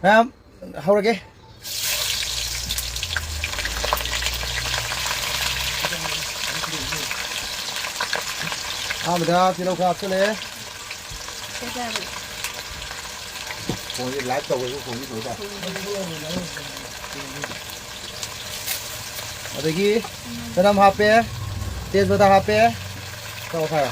hầu cái bây giờ thì đâu khác chứ lấy còn cái lái tàu cái cũng như thế ở đây kia cái năm HP tiền vừa ta HP sao phải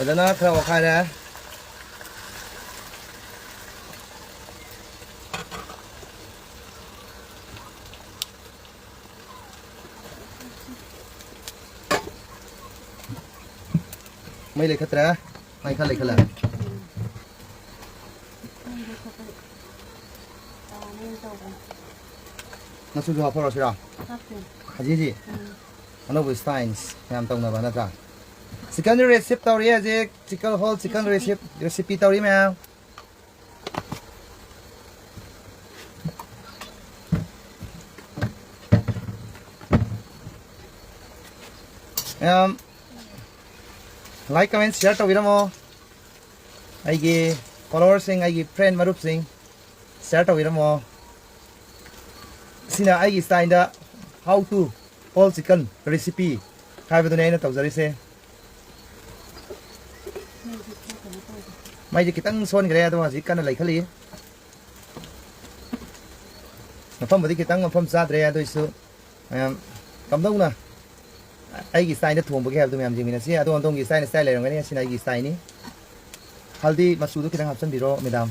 ở đây nó theo khai đấy mấy lấy khát ra mấy khát lấy khát là nó suy học rồi sao hả gì anh nói với science làm tông là bạn nào chicken recipe tao đi gì chicken whole chicken recipe tao đi mà like comment share tao video ai cái follower sing ai cái friend marup sing share tao video xin ai cái style đó how to whole chicken recipe hai video này nó tao ra đi xem mấy cái tăng xuân cái này tôi chỉ cần là lấy cái gì mà phong cái tăng phong ra đây tôi sự cảm động nè ai cái style nó thuần bậc tôi làm gì mình sẽ tôi cái style này rồi cái này xin ai cái style này haldi masudu kita ngapsan biro madam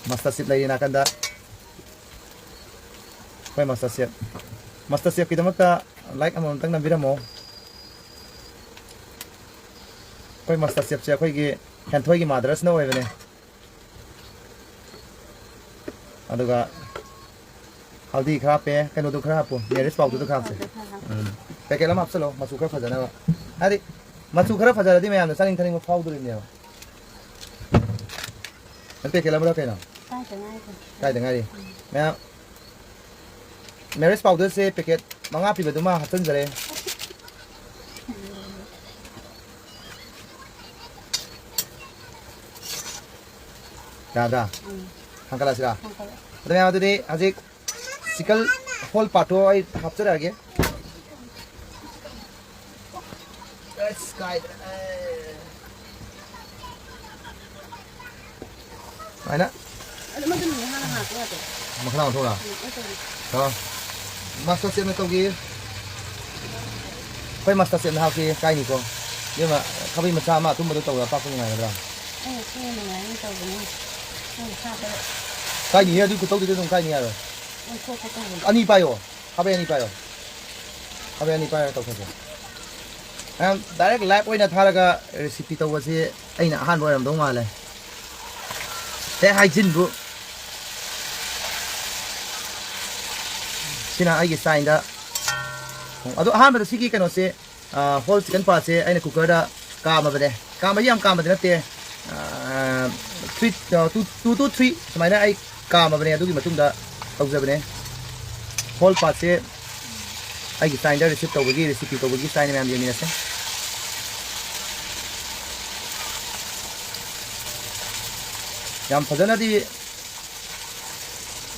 master chef lai na kanda koi master chef kita makta like amon tang nam biramo koi master chef che koi gi han thoi gi madras no oi bane aduga haldi khara pe kano du khara pu neres pau du khara se pe ke lam apsalo masu khara phajana ba adi masu khara phajara di mayam na saning thaning phau du ne anh pe ke lam ra ke na kai da ngai di me neres pau du se packet manga pi ba du ma hatan jare 다 한 가라시라 그다음에 아들이 아직 시컬 홀 파토 아이 합쳐라게 스카이 아이나 mà khả năng thôi à đó master chef này tao kia phải master chef nào kia cái gì cô nhưng mà không biết mà sao mà tôi mới tàu là bao nhiêu ngày rồi cái gì đi cũng tôi cái gì rồi anh đi bao habe anh đi bao habe anh đi bao tàu không direct lab với nó thay cái recipe tàu cái anh là han làm đúng rồi thế hai chín bữa xin ai cái sign đó ở đó han mà cái cái nó sẽ whole chicken part sẽ anh cooker đó cam mà vậy cam mà cam mà thế này three two to three sumai na ai ka ma bane adu gi matung da tawja bane whole part se ai gi sign da recipe tawgi recipe tawgi sign me am yemi na se yam phajana di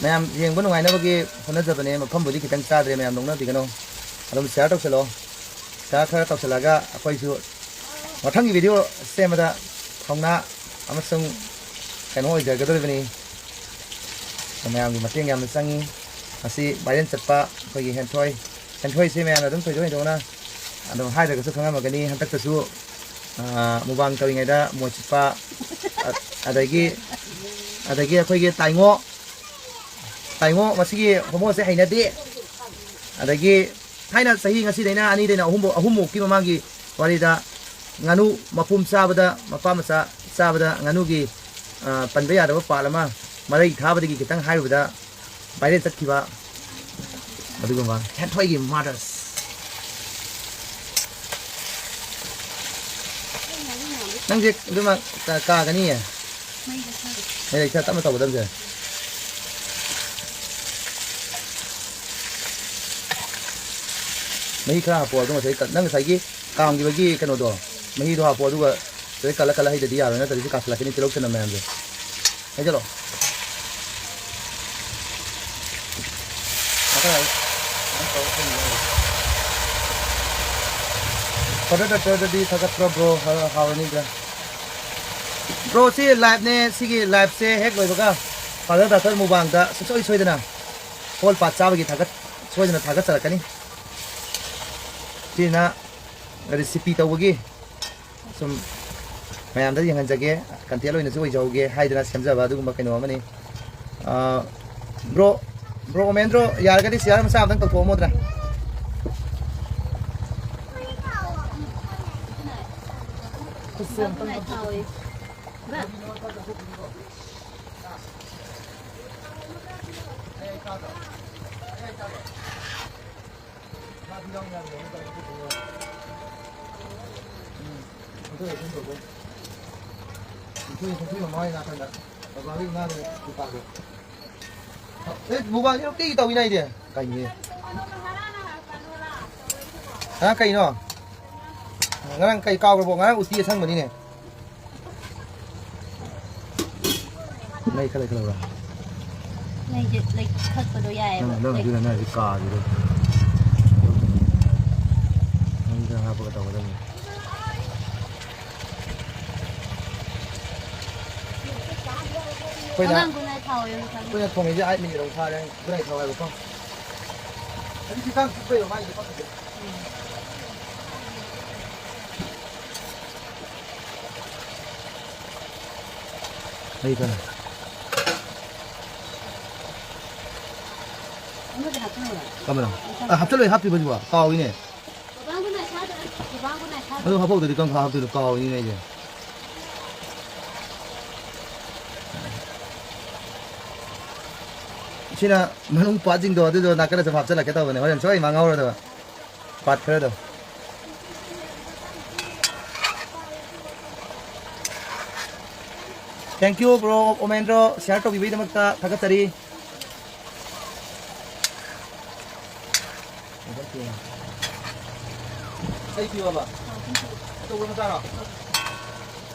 me am yeng bon ngai na bagi phona ja bane ma pham bodi kitang cha dre me am dong na di kano adum share taw selo share khara taw selaga apoi su mathang gi video se ma da thongna amasung kano oi jaga dore bani mayam gi mateng yam sangi asi bayan chatpa khoi gi hen thoi se me na dum thoi doi dona ado hai daga su khanga ma gani han tak ta su mubang tawi ngai da mo chpa adagi khoi gi tai ngo masigi homo se haina de adagi thaina sahi ngasi daina ani daina ahum ki mama gi warida nganu mapum sabada mapa masa sabada nganu gi panbe ya da pa lama marai thabadi gi kitang haibada baire tatkiba aduguma hen thoi gi mothers nang je duma ka gani ya mai da ta ma taw dam je ꯃꯍꯤ ꯈꯔ ꯍꯥꯞꯄꯣ ꯑꯗꯨꯒ ꯉꯁꯥꯏ ꯅꯪ ꯉꯁꯥꯏꯒꯤ ꯀꯥꯝꯈꯤꯕꯒꯤ ꯀꯩꯅꯣꯗꯣ ꯃꯍꯤꯗꯣ ꯍꯥꯞꯄꯣ ꯑꯗꯨꯒ ꯉꯁꯥꯏ ꯀꯜꯂ ꯍꯩꯗꯗꯤ ꯌꯥꯔꯣꯏ ꯅꯠꯇ꯭ꯔꯗꯤ ꯁꯤ ꯀꯥꯁꯤꯜꯂꯛꯀꯅꯤ ꯇꯤꯜꯍꯧ ꯆꯅꯝ ꯃꯌꯥꯝꯁꯦ ꯍꯩꯖꯜꯂꯣ ꯐꯣꯇꯣꯗꯗꯤ ꯊꯥꯒꯠꯄ꯭ꯔꯣ ꯕ꯭ꯔꯣ ꯍꯥꯎꯔꯅꯤꯗ ꯕ꯭ꯔꯣ ꯁꯤ ꯂꯥꯏꯚꯅꯦ ꯁꯤꯒꯤ ꯂꯥꯏꯚꯁꯦ ꯍꯦꯛ ꯂꯣꯏꯕꯒ ꯐꯥꯗꯔ ꯗꯥꯇꯔ ꯃꯨꯕꯥꯡꯗ ꯁꯨꯡꯁꯣꯏ ꯁꯣꯏꯗꯅ ꯍꯣꯜ ꯄꯥꯠ ꯆꯥꯕꯒꯤ ꯁꯣꯏꯗꯅ ꯊꯥꯒꯠꯆꯔꯛꯀꯅꯤ ꯁꯤꯅ ꯔꯦꯁꯤꯄꯤ ꯇꯧꯕꯒꯤ ꯁꯨꯝ ꯃꯌꯥꯝꯗ ꯌꯦꯡꯍꯟꯖꯒꯦ ꯀꯟꯇꯦꯟ ꯑꯣꯏꯅꯁꯨ ꯑꯣꯏꯖꯍꯧꯒꯦ ꯍꯥꯏꯗꯅ ꯁꯦꯝꯖꯕ ꯑꯗꯨꯒꯨꯝꯕ ꯀꯩꯅꯣ ꯑꯃꯅꯤ ꯕ꯭ꯔꯣ ꯑꯣꯃꯦꯟꯗ꯭ꯔꯣ ꯌꯥꯔꯒꯗꯤ ꯁꯤꯌꯥꯔ ꯃꯆꯥ ꯑꯃꯇꯪ ꯇꯧꯊꯣꯛꯑꯝꯃꯣꯗ꯭ꯔꯥ 무방 이렇게 있다 위나 이래. 까이네. 아 까이노. 나랑 까이 까고 보 나랑 우티에 상문이네. này cái này cái nào rồi? Này lịch thật của đồ dài. Nó là cái này cái cà gì đây? Anh ra hai bữa đầu đây. Bây giờ thùng này ai mình đồng pha đây, cái này thầu này được không? Anh chỉ tăng bây giờ mai thì có thể. Đây thôi. 까매라. 아 합절로 합비 버리고 와. 까오이네. 아유 합하고 되니까 합비로 까오이네 이제. Sina manung pajing do adu do nakara sa hapsala keta bone horen choi mangaw do pat khare do thank you bro omendro share to bibi damakta thagatari sai piwa ba to gona tara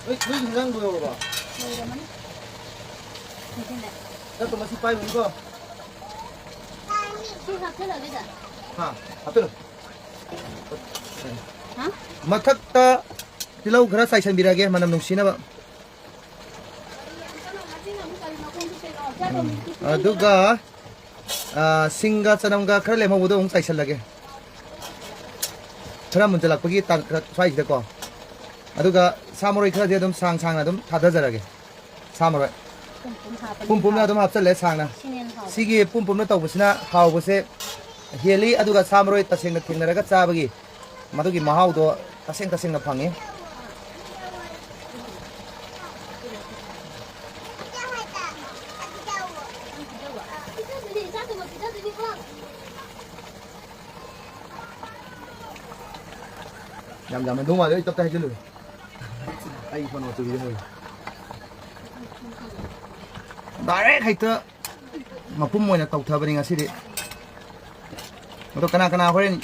oi kui hingang do ba ta to masi pai mun ko हाँ, आपलो। हाँ? मथक्ता तिलाउ घरा साइसन बिरागे मनम नुसिना बा। अदुगा सिंगा चनमगा खर लेमबुदो उंग साइसन लगे। खरा मुंजलाकपगी तान साइज दको। अदुगा सामरोय खरा दे दम सांग सांग ना दम थादा जरागे। सामरोय पुम ना दम आपचले सांग ना सिगी पुम ना तौबसिना हावबसे heli अदुगा सामरोय तसेंग थेंगनरगा चाबगी मदुगी महावदो तसेंग fungi yam yam dong ma le tap ta hajulu ai phone tu video direct haita mapum moina tau thabani ngasi de Untuk kana horen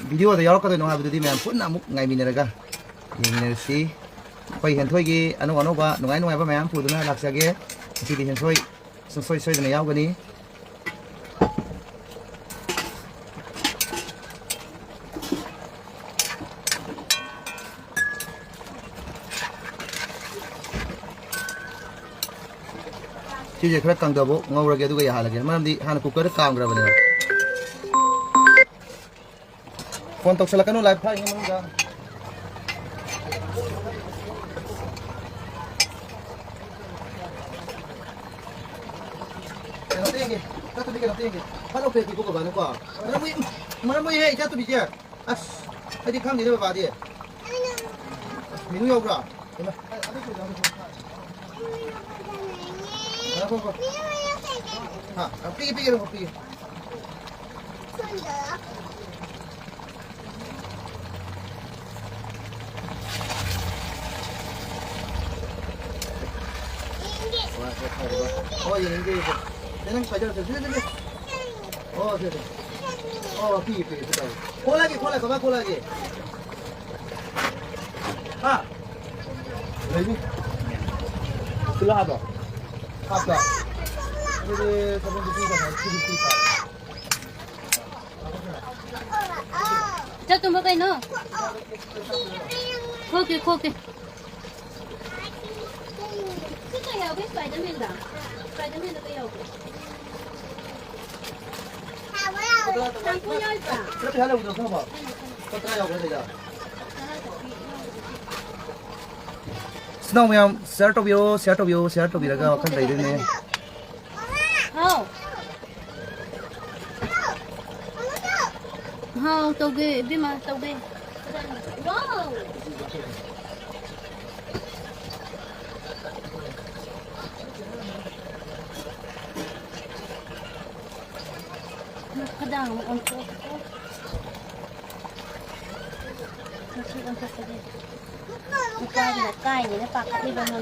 video da yaw ka do ha video mem pun amuk ngai mineraga yengnersi koi hen thoi gi anu ba nungai ba mem pu duna laksage si di hen thoi soi dana yaw gani Jadi kerana kang dabo ngawur lagi tu gaya hal lagi. Mana di hana cooker kang berapa ni? Phone tok silakan live pa ini mana? Nanti ini, kita bikin nanti ini. Mana pergi buka banu kau? Mana mau ini? Kita bikin. As, tadi kang ni apa dia? Minum ya bro. Apa? Ha, pergi rumah pergi. Oh, ini. Jangan saja, Oh, 어, 피. 콜라게, 그만 콜라게. 아, 레이니. 들라 하다. 하다. 이제 저번 주 피가 다 Cho tụi cái nữa. Khô kìa. Cái cây hầu biết vài tấm viên đó. Vài tấm viên là cây hầu. Thằng cô nhoi cả. 그렇게 하려고 들어서 봐. 또 그래 되자. 스노우면 셀토비오가 어떤 데 이러네. Không, tàu ghê, biết mà, tàu ghê. Wow. Cái đằng on top. Nó chỉ on top cái gì? Cái này nó bạc cái bên nó.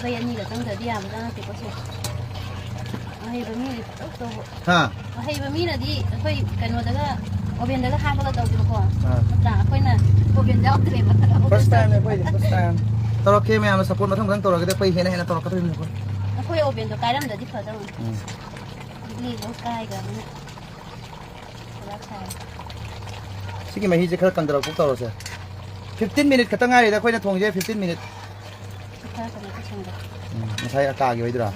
Bây giờ là trong thời điểm ra thì có thể hay bấm mi tốt đâu 하. hay bấm mi là đi khơi cái nó đó là ở bên đó là hai bao đầu thì có trả khơi nè ở bên đó thì mà First time. 저렇게 하면 서포트 통상 돌아가게 돼. 해나 해나 돌아가 버리는 거. khơi ở bên đó cái làm được thì phải đâu đi có cái cả nữa 시기 만 이제 그럴 건더라 꼭 떨어져. 15 minute 갔다 가야 돼. 거기다 통제 15 minute. 사이 아까 여기더라.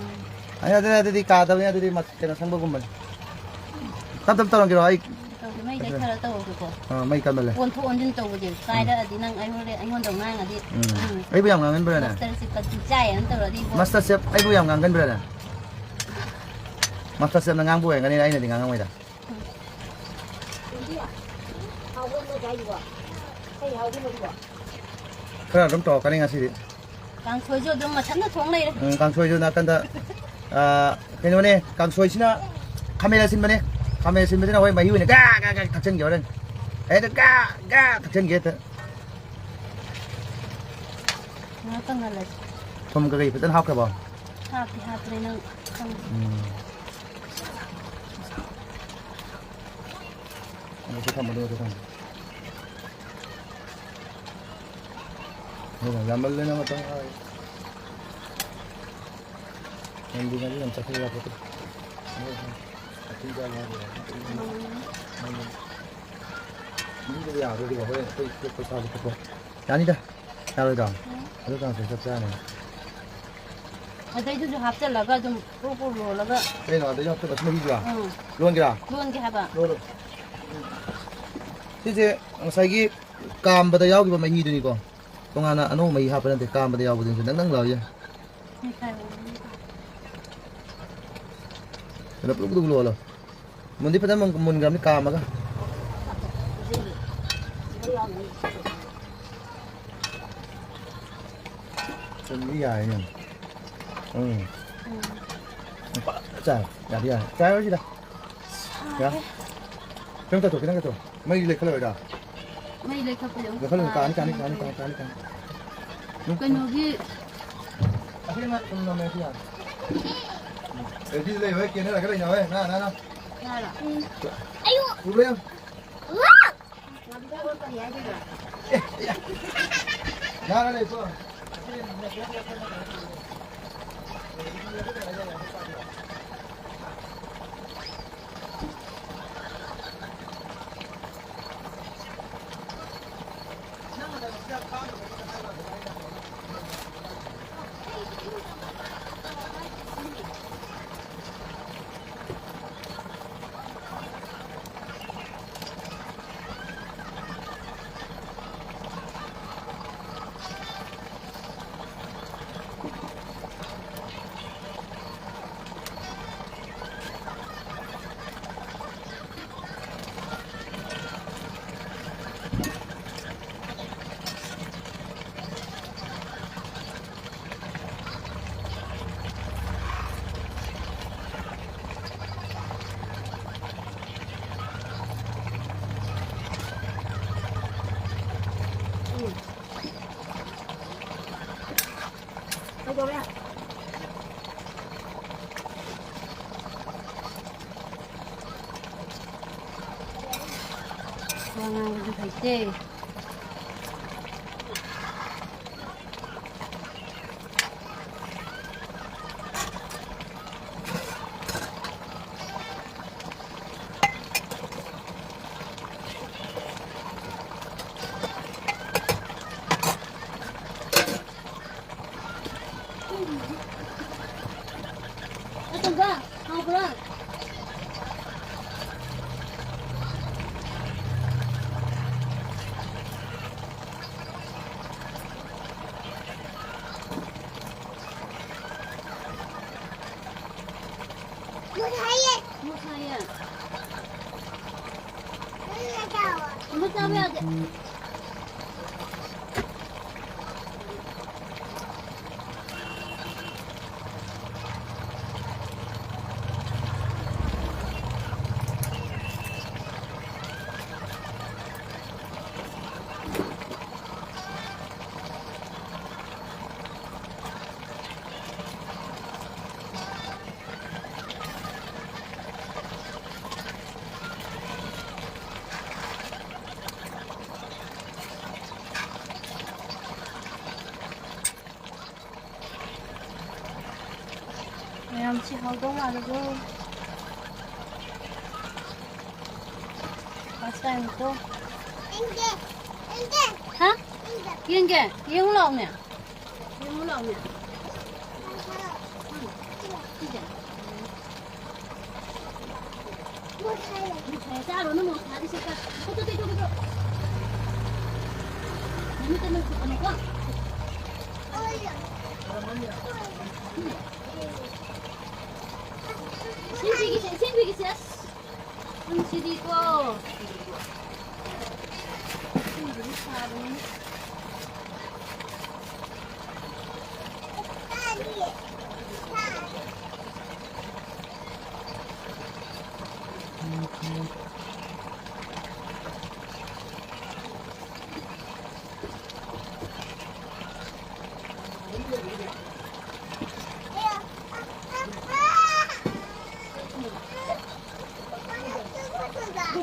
아니 아들이 가다보니 아들이 막 그냥 상복음만. 땀땀 떨어지러 아이. mấy cái thợ tàu của cô. mấy căn rồi. Quân thu trên tàu của chị. Cái đó thì năng anh hôn đồng ngang là đi. ấy bây giờ ngang bên này. Master chef cần trai anh tàu là đi. Master chef ấy bây giờ ngang bên này. Master chef là ngang buổi cái này thì ngang ngoài đó. 그래 좀 더 가능한 시리. Càng xuôi rồi mà chắn nó xuống đây đấy. 강소이 좀 나간다. 아, 그녀네 강소이 씨나 카메라 신문에 카메라 신문에 왜 마이우네 가가 닥친 겨는. 애들 가 닥친 게. Nó cần là 좀 그게 이쁘던 하고 봐. hạt thì hạt này nó không. 이거 한번 넣어 줘. 야말레 나왔다. 엔딩이 좀 잡히려고 또. 진짜 민들이 아들이 와 왜? 또 사고 또. 아니다. 나로다. 그러다 됐잖아. Ở đây chúng hạt cho là cái chúng cô là cái. đây nó đây cho tôi 먹이 좋아. luôn kìa. Luôn cái hạt à. luôn. 이제 사기 감보다 여기 보면 이드니까. 동안 안 오면 이 하버는데 감보다 여기든 낭낭 넣어요. Nó cũng đúng luôn. Muốn đi phải muốn gắm cái cam mà cơ. Chân đi dài nhỉ. Chà, đã đi à. Trái đó gì đâu. Dạ. Chúng ta cái này mấy lịch khơi rồi. Mấy lịch khơi rồi. Cái khơi cái. Cái nó gì? Cái này không làm gì à. Để đi lấy với kia nữa là cái này nhỏ ấy. Nè. Ayo. Uống lên. Nè đây cô. 过来。哇，我就开心。大哥，好不啦？木茶叶。你们要不要的？哎呀，吃好多嘛，这个。把菜米多。哈？应该，应老呢？应老呢？这个。咋了？那么大的些个？对。你们怎么怎么逛？先去的个。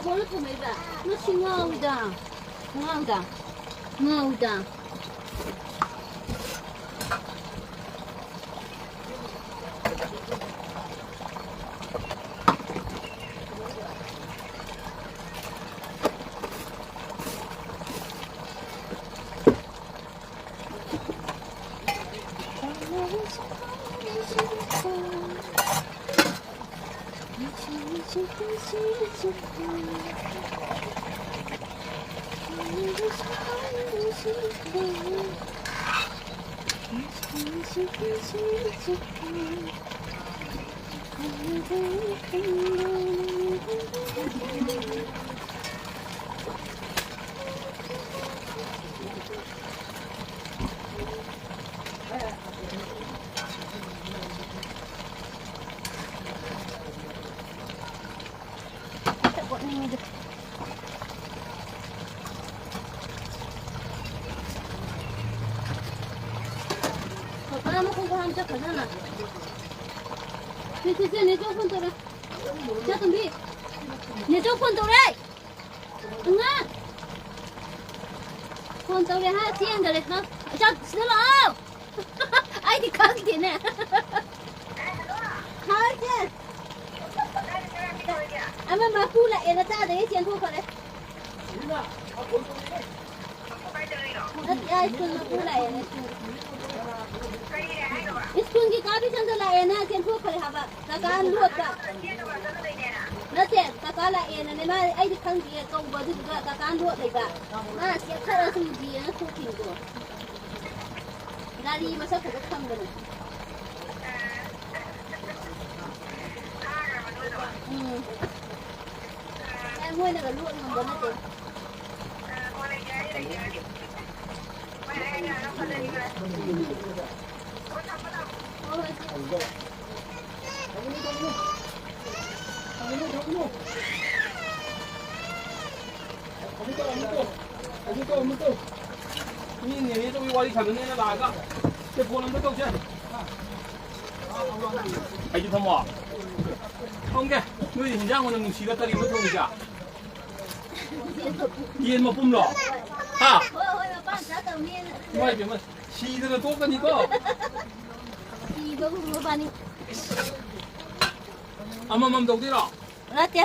我的土没吧？那挺好的，挺好的，挺好的。这可能了，你这混多了，这东西，你这混多嘞，啊，混多了还见个嘞，哈，这死了，哎，你看见呢，看见，俺们买回来了，咋的也先吐过来。哎，孙子回来了。स्कूल की काफी चंद लाए ना सेन को खरे हवा तकान लोट का नसे तकाला ए ने मा आई दि खंग दिए कौ बदु का तकान लोट लेगा ना से खरा सु दिए ना सु थिन को गाड़ी मसा को खंग ने ए मोय ने लोट न बना दे你年年都比我的看着那个大个，这可能不够钱。ไอ้ยุทธมอเอาแกด้วยหินย่างมันนุ่งชีก็ตะลิงมาทุ่งจ้ะเย็นมาปุ่มหรอฮะ เฮ้ยมาป้าจ้าตรงนี้ ไม่เป็นมันชีจะตัวกันนี่ก็ อีกก็บ้านนี้ เอามาตกที่หรอ แล้วเจ๊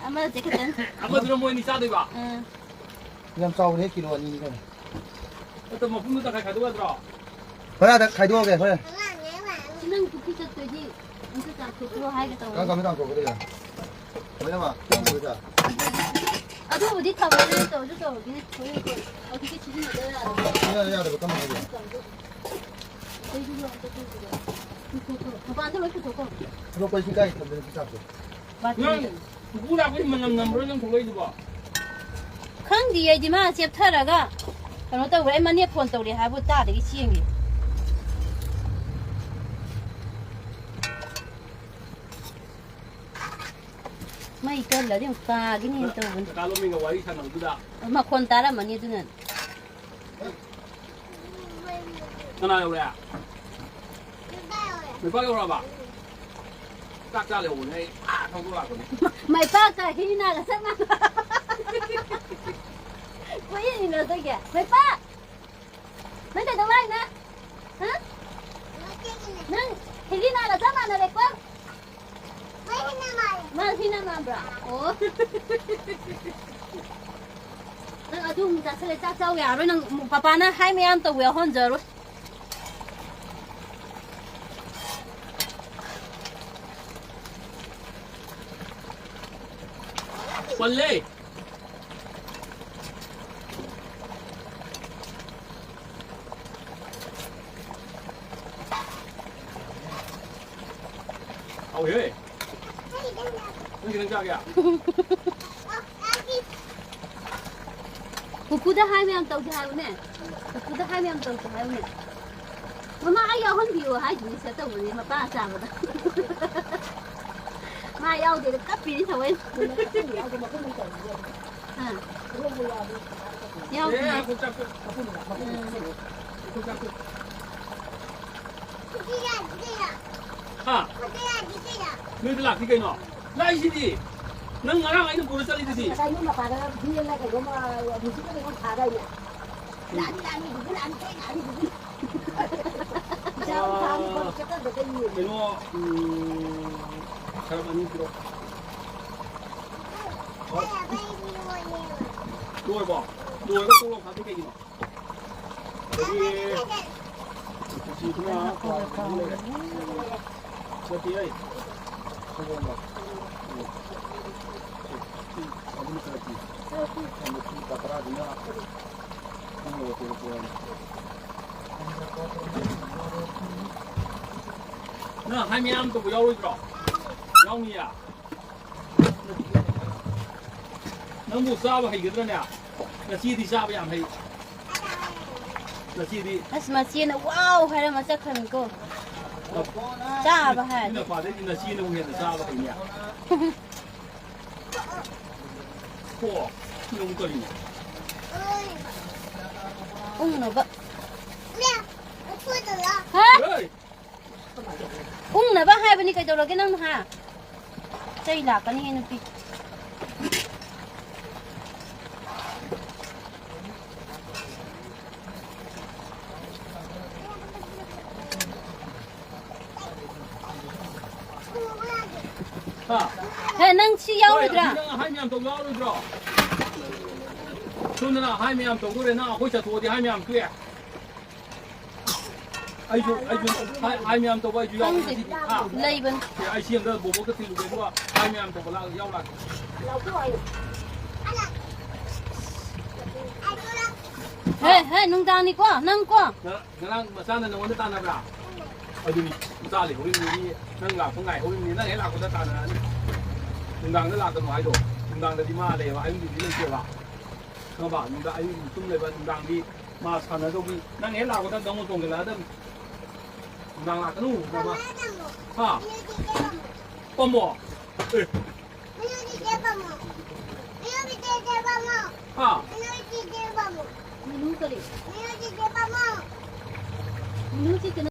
อามาเจ๊กัน เอามาตัวมวยนี่ซาดีกว่า ยำเจ้านี้กิโลนี้กัน แต่มาปุ่มตัวใครตัวกันหรอ เพราะอะไรใครด้วยกันเพราะอะไร นั่งคุกกี้จะตัวยี่มันจะจับตัวให้กันตัว ก็ไม่ต้องโกงก็ได้ยังไม่ต้องมาต้องดูจ้ะ อ่ะดูดิทำอะไรตัวจะตัวกินคุยกันเอาที่ชิ้นหนึ่งเลยอ่ะ เนี่ยเดี๋ยวก็มาเลย คุยดูอ่ะตัวตัวบ้านที่เราคุยกัน เราไปที่ใกล้ทำเป็นที่จับเลย บ้าน นั่งกูรักมันนำเรื่องของเลยดีกว่า ข้างดีไอ้ดิมาเสียบเท่าไหร่ก็แต่เราตัวไอ้มันเนี่ยพ่นตัวเลยหายบุตรได้กี่เชียงกี่ไม่เกินแล้วเดี๋ยวปลากินนี่ตัวมัน การลงมีกับไว้ฉันหนังกูด่า มาคนตาละมันเนี่ยตัวนั้น นั่นอะไรเลยอ่ะไม่ป้าก็รอป่ะตักจ้าเลยโอ้ยท้องกูรักคนนี้ ไม่ป้าก็ที่น่าจะสักมาไม่ยินเลยตัวแกไม่ป้าไม่ได้ตัวไรนะฮะนั่งที่น่าจะสักมาอะไรกว่ามาที่นั่นมาบราโอ้นั่งอาจุมจะเสด็จเจ้าอย่างนั้นนั่งป้าน่ะให้ไม่อันตัวเวลฮอนเจอร์วันเล่เอาเฮ้ยนี่กินจังแก กูได้ให้ไม่อันตัวที่ให้เนี่ยกูได้ให้ไม่อันตัวที่ให้เนี่ยมาไอ้ยาคนเดียวให้อยู่ในเซตตัวนี้มาป้าสั่งมามาเอาเดี๋ยวกับปีนี้เท่าไหร่ฮะเดี๋ยว เฮ้ยคุณจับคุณจับฮะนี่เป็นหลักที่กันเนาะไล่สิดินั่งงานอะไรนี่กูจะเล่นสิ Tại nhưng mà phải là khi này cái mà mình chỉ có thể con thả đây nè. Làm gì cũng làm cái nào thì cũng. Sao con thả thì con chắc là được cái gì. เป็นว่าชาวบ้านนี่คือด้วยบอกด้วยก็ต้องลงพักที่กันเนาะชีทุกอย่างเชื่อที่ไอ้ทุกคนบอกอันนี้คือที่อันนี้คือตราดีนะอันนี้คือตัวน่ะให้มีน้ำตัวย้อยหรอย้อยมีอ่ะน้ำมูซาบะให้กันเนี่ยนาชีที่ซาบะยังให้นาชีที่ 那什么鸡呢？哇，还他妈这可能够，炸吧还？那话的那ชี呢，我给他ซาบะให้เนี่ย嚯，弄个哩。了吧？哈？哎，了吧？还不你给到了给弄哈？这一拉个你那比。啊，还能吃腰了的。海面都腰了的。兄弟呐，海面都过来那，会吃多的海面对。ไอ้จุไอ้เมียมตัวไอ้จุยาวไปที่อ่ะ เลยบัน ไอ้เชียงก็บอกว่าก็ติดไปด้วยไอ้เมียมตัวละยาวละเฮ้ยเฮ้ยนุ่งตานี่กว่านั่งกว่า งั้นมาสร้างในวันที่ตานาบราเอาดูนี่มาสร้างเลยเขาเรียกนี่นั่งหลับคนไหนเขาเรียกนี่นั่งเห็นหลับคนตานานี่มึงดังนั่งหลับกันหน่อยดูมึงดังแต่ที่มาเลยว่าไอ้มึงอยู่ที่นั่นเชื่อว่าเขาบอกมึงดังไอ้ตุ้มเลยว่ามึงดังดีมาสานตรงนี้นั่งเห็นหลับคนตาตรงตรงกันแล้วเดิมดังหลักกันนู่นมาฮะปมบ่เอ้ยฮะ ไม่รู้กันเลยไม่รู้จิต